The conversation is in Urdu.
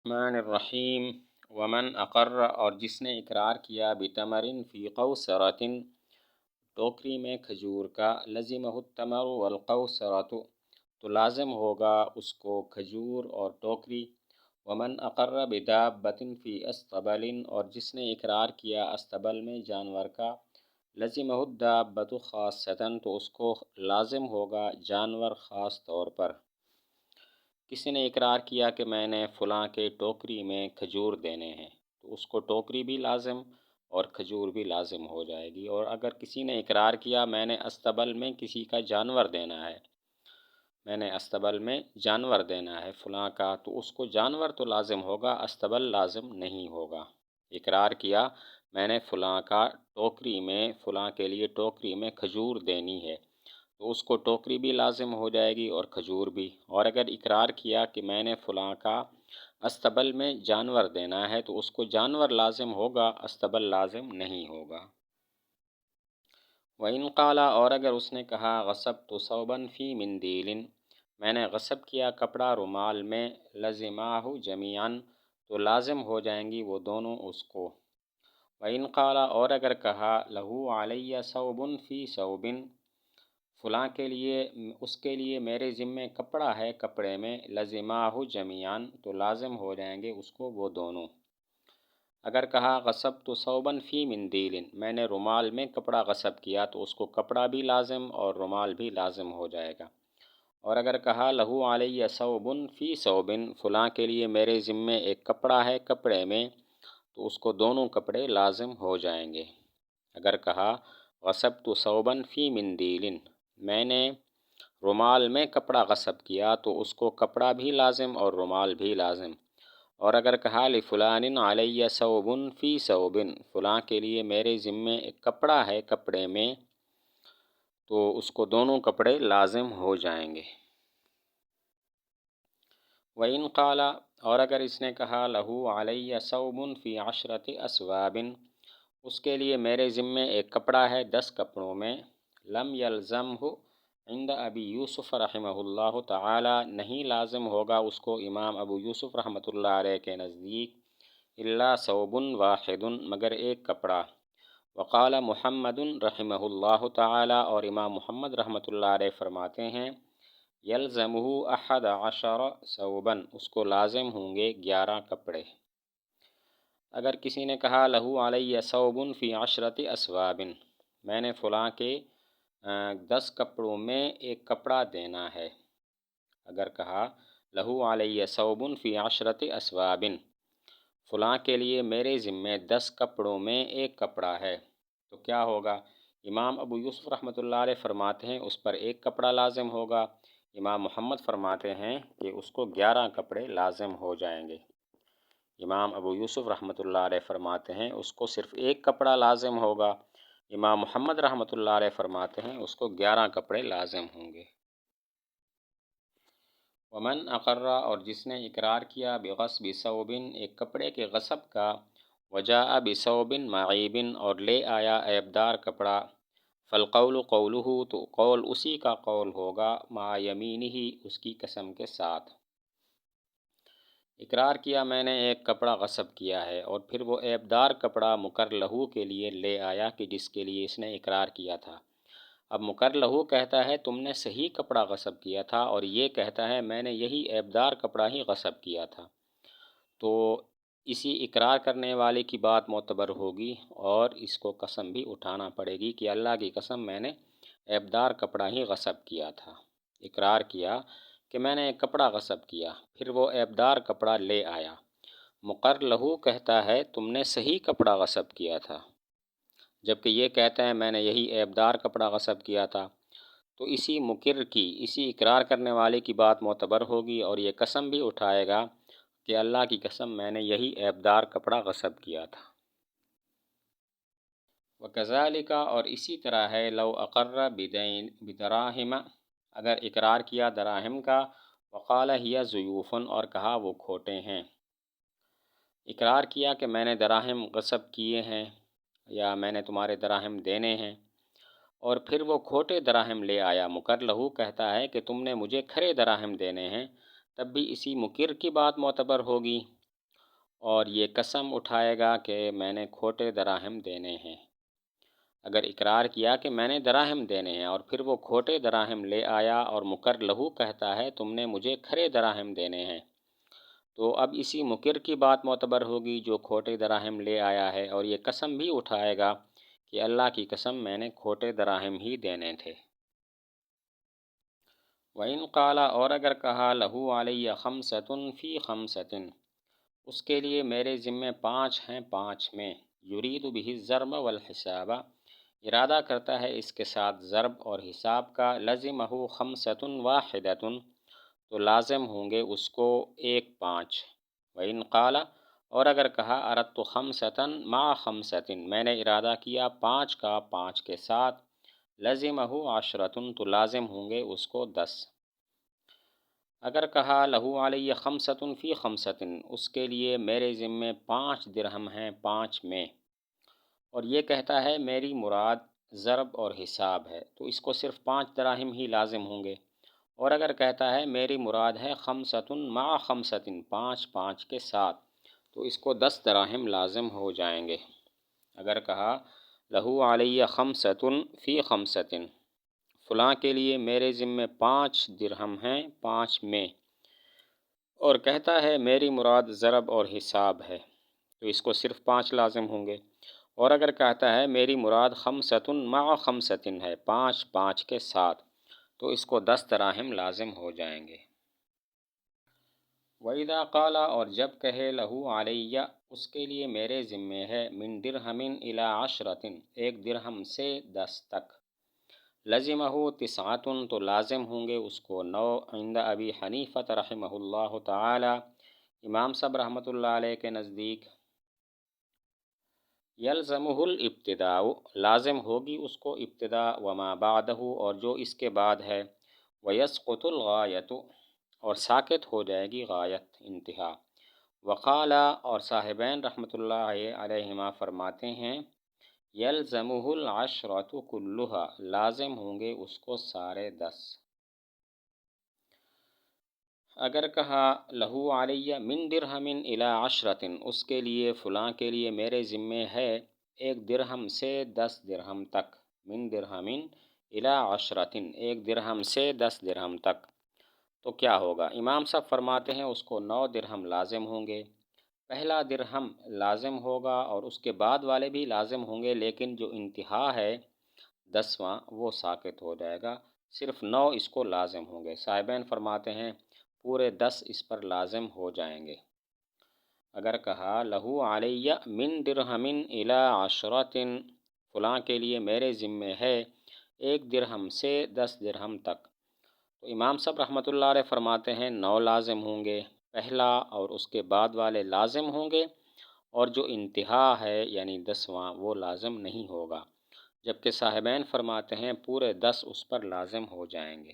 الرحمن الرحیم ومن اقر اور جس نے اقرار کیا بتمرن فی قوسرۃ ٹوکری میں کھجور کا لزمہ التمر والقوسرۃ تو لازم ہوگا اس کو کھجور اور ٹوکری۔ ومن اقر بدابۃ فی اسطبل اور جس نے اقرار کیا استبل میں جانور کا لزمہ الدابۃ خاصۃ تو اس کو لازم ہوگا جانور خاص طور پر۔ کسی نے اقرار کیا کہ میں نے فلاں کے ٹوکری میں کھجور دینے ہیں تو اس کو ٹوکری بھی لازم اور کھجور بھی لازم ہو جائے گی۔ اور اگر کسی نے اقرار کیا میں نے استبل میں کسی کا جانور دینا ہے، میں نے استبل میں جانور دینا ہے فلاں کا، تو اس کو جانور تو لازم ہوگا، استبل لازم نہیں ہوگا۔ اقرار کیا میں نے فلاں کا ٹوکری میں فلاں کے لیے ٹوکری میں کھجور دینی ہے تو اس کو ٹوکری بھی لازم ہو جائے گی اور کھجور بھی۔ اور اگر اقرار کیا کہ میں نے فلاں کا استبل میں جانور دینا ہے تو اس کو جانور لازم ہوگا، استبل لازم نہیں ہوگا۔ وَإِنْ قَالَ اور اگر اس نے کہا غصبت ثوبا فی مندیل میں نے غصب کیا کپڑا رومال میں، لزماہ جمیعاً تو لازم ہو جائیں گی وہ دونوں اس کو۔ وَإِنْ قَالَ اور اگر کہا لہو علیہ ثوب فی ثوب فلاں کے لیے اس کے لیے میرے ذمے کپڑا ہے کپڑے میں، لزماہ جمیعاً تو لازم ہو جائیں گے اس کو وہ دونوں۔ اگر کہا غصبت ثوبا فی مندیل میں نے رومال میں کپڑا غصب کیا تو اس کو کپڑا بھی لازم اور رومال بھی لازم ہو جائے گا۔ اور اگر کہا لہو علیہ ثوب فی ثوب فلاں کے لیے میرے ذمے ایک کپڑا ہے کپڑے میں تو اس کو دونوں کپڑے لازم ہو جائیں گے۔ اگر کہا غصبت ثوبا فی مندیل میں نے رومال میں کپڑا غصب کیا تو اس کو کپڑا بھی لازم اور رومال بھی لازم۔ اور اگر کہا لفلان علیہ ثوب فی ثوب فلاں کے لیے میرے ذمے ایک کپڑا ہے کپڑے میں تو اس کو دونوں کپڑے لازم ہو جائیں گے۔ وَإِنْ قَالَ اور اگر اس نے کہا لہو علیہ ثوب فی عشرۃ اثواب اس کے لیے میرے ذمے ایک کپڑا ہے 10 کپڑوں میں، لم یلزمہ عند ابی یوسف رحمہ اللہ تعالی نہیں لازم ہوگا اس کو امام ابو یوسف رحمۃ اللہ علیہ کے نزدیک الا ثوب واحد مگر ایک کپڑا۔ وقال محمد رحمہ اللہ تعالی اور امام محمد رحمۃ اللہ علیہ فرماتے ہیں یلزمہ 11 ثوبا اس کو لازم ہوں گے 11 کپڑے۔ اگر کسی نے کہا لہو علیہ ثوب فی عشرۃ اثواب میں نے فلاں کے 10 کپڑوں میں ایک کپڑا دینا ہے، اگر کہا لہو علیہ ثوب فی عشرۃ اثواب فلاں کے لیے میرے ذمے 10 کپڑوں میں ایک کپڑا ہے تو کیا ہوگا؟ امام ابو یوسف رحمۃ اللہ علیہ فرماتے ہیں اس پر ایک کپڑا لازم ہوگا، امام محمد فرماتے ہیں کہ اس کو 11 کپڑے لازم ہو جائیں گے۔ امام ابو یوسف رحمۃ اللہ علیہ فرماتے ہیں اس کو صرف ایک کپڑا لازم ہوگا، امام محمد رحمۃ اللہ علیہ فرماتے ہیں اس کو 11 کپڑے لازم ہوں گے۔ ومن اقر اور جس نے اقرار کیا بغصب ثوب ایک کپڑے کے غصب کا، وجاء بثوب معیب اور لے آیا عیبدار کپڑا، فالقول قولہ تو قول اسی کا قول ہوگا، مع یمینہ اس کی قسم کے ساتھ۔ اقرار کیا میں نے ایک کپڑا غصب کیا ہے اور پھر وہ عیبدار کپڑا مقر لہو کے لیے لے آیا کہ جس کے لیے اس نے اقرار کیا تھا۔ اب مقر لہو کہتا ہے تم نے صحیح کپڑا غصب کیا تھا اور یہ کہتا ہے میں نے یہی عیبدار کپڑا ہی غصب کیا تھا، تو اسی اقرار کرنے والے کی بات معتبر ہوگی اور اس کو قسم بھی اٹھانا پڑے گی کہ اللہ کی قسم میں نے عیبدار کپڑا ہی غصب کیا تھا۔ اقرار کیا کہ میں نے ایک کپڑا غصب کیا، پھر وہ عیبدار کپڑا لے آیا، مقر لہو کہتا ہے تم نے صحیح کپڑا غصب کیا تھا، جبکہ یہ کہتا ہے میں نے یہی عیبدار کپڑا غصب کیا تھا، تو اسی مقر کی اسی اقرار کرنے والے کی بات معتبر ہوگی اور یہ قسم بھی اٹھائے گا کہ اللہ کی قسم میں نے یہی عیبدار کپڑا غصب کیا تھا۔ وکذالک اور اسی طرح ہے لو اقر بدراہم اگر اقرار کیا دراہم کا، وقال ہی ضیوف اور کہا وہ کھوٹے ہیں۔ اقرار کیا کہ میں نے دراہم غصب کیے ہیں یا میں نے تمہارے دراہم دینے ہیں اور پھر وہ کھوٹے دراہم لے آیا، مقر لہو کہتا ہے کہ تم نے مجھے کھرے دراہم دینے ہیں، تب بھی اسی مقر کی بات معتبر ہوگی اور یہ قسم اٹھائے گا کہ میں نے کھوٹے دراہم دینے ہیں۔ اگر اقرار کیا کہ میں نے دراہم دینے ہیں اور پھر وہ کھوٹے دراہم لے آیا اور مقر لہو کہتا ہے تم نے مجھے کھرے دراہم دینے ہیں، تو اب اسی مقر کی بات معتبر ہوگی جو کھوٹے دراہم لے آیا ہے، اور یہ قسم بھی اٹھائے گا کہ اللہ کی قسم میں نے کھوٹے دراہم ہی دینے تھے۔ وَإِنْ قَالَ، اور اگر کہا لَهُ عَلَيَّ خَمْسَةٌ فِي خَمْسَةٍ، اس کے لیے میرے ذمے 5 ہیں 5 میں، یرید بہ الضرب والحساب، ارادہ کرتا ہے اس کے ساتھ ضرب اور حساب کا، لزمہ خمسۃ واحدۃ، تو لازم ہوں گے اس کو 1 5۔ وَإِنْ قَالَ، اور اگر کہا اردت خمسۃ مع خمسۃ، میں نے ارادہ کیا 5 کا 5 کے ساتھ، لزمہ عشرۃ، تو لازم ہوں گے اس کو 10۔ اگر کہا لہو علیہ خمسۃ فی خمسۃ، اس کے لیے میرے ذمے 5 درہم ہیں 5 میں، اور یہ کہتا ہے میری مراد ضرب اور حساب ہے، تو اس کو صرف 5 دراہم ہی لازم ہوں گے۔ اور اگر کہتا ہے میری مراد ہے خمسۃ مع خمسۃ، 5 5 کے ساتھ، تو اس کو 10 دراہم لازم ہو جائیں گے۔ اگر کہا لہو علیہ خمسۃ فی خمسۃ، فلاں کے لیے میرے ذمے 5 درہم ہیں 5 میں، اور کہتا ہے میری مراد ضرب اور حساب ہے، تو اس کو صرف 5 لازم ہوں گے۔ اور اگر کہتا ہے میری مراد خمسۃ مع خمسۃ ہے، 5 5 کے ساتھ، تو اس کو 10 دراہم لازم ہو جائیں گے۔ وَإِذَا قَالَ، اور جب کہے لَهُ عَلَيَّ، اس کے لیے میرے ذمے ہے، مِن دِرْہَمٍ إِلَى عَشْرَةٍ، 1 درہم سے 10 تک، لزمہ 9، تو لازم ہوں گے اس کو 9، عند ابی حنیفہ رحمہ اللہ تعالی، امام صاحب رحمۃ اللہ علیہ کے نزدیک، یلزمہ الابتداء، لازم ہوگی اس کو ابتدا، وما بعدہ، اور جو اس کے بعد ہے، ویسقط الغایۃ، اور ساکت ہو جائے گی غایت انتہا۔ وقال، اور صاحبین رحمۃ اللہ علیہما فرماتے ہیں، یلزمہ العشرۃ کلھا، لازم ہوں گے اس کو سارے 10۔ اگر کہا لہو علیہ من درہم الی عشرۃ، اس کے لیے فلاں کے لیے میرے ذمے ہے 1 درہم سے 10 درہم تک، من درہم الی عشرۃ، 1 درہم سے 10 درہم تک، تو کیا ہوگا؟ امام صاحب فرماتے ہیں اس کو 9 درہم لازم ہوں گے، پہلا درہم لازم ہوگا اور اس کے بعد والے بھی لازم ہوں گے، لیکن جو انتہا ہے 10واں وہ ساکت ہو جائے گا، صرف 9 اس کو لازم ہوں گے۔ صاحبین فرماتے ہیں پورے 10 اس پر لازم ہو جائیں گے۔ اگر کہا لہو علیہ من درہم الی عشرۃ، فلاں کے لیے میرے ذمے ہے 1 درہم سے 10 درہم تک، تو امام صاحب رحمۃ اللہ علیہ فرماتے ہیں 9 لازم ہوں گے، پہلا اور اس کے بعد والے لازم ہوں گے، اور جو انتہا ہے یعنی 10واں وہ لازم نہیں ہوگا، جبکہ صاحبین فرماتے ہیں پورے 10 اس پر لازم ہو جائیں گے۔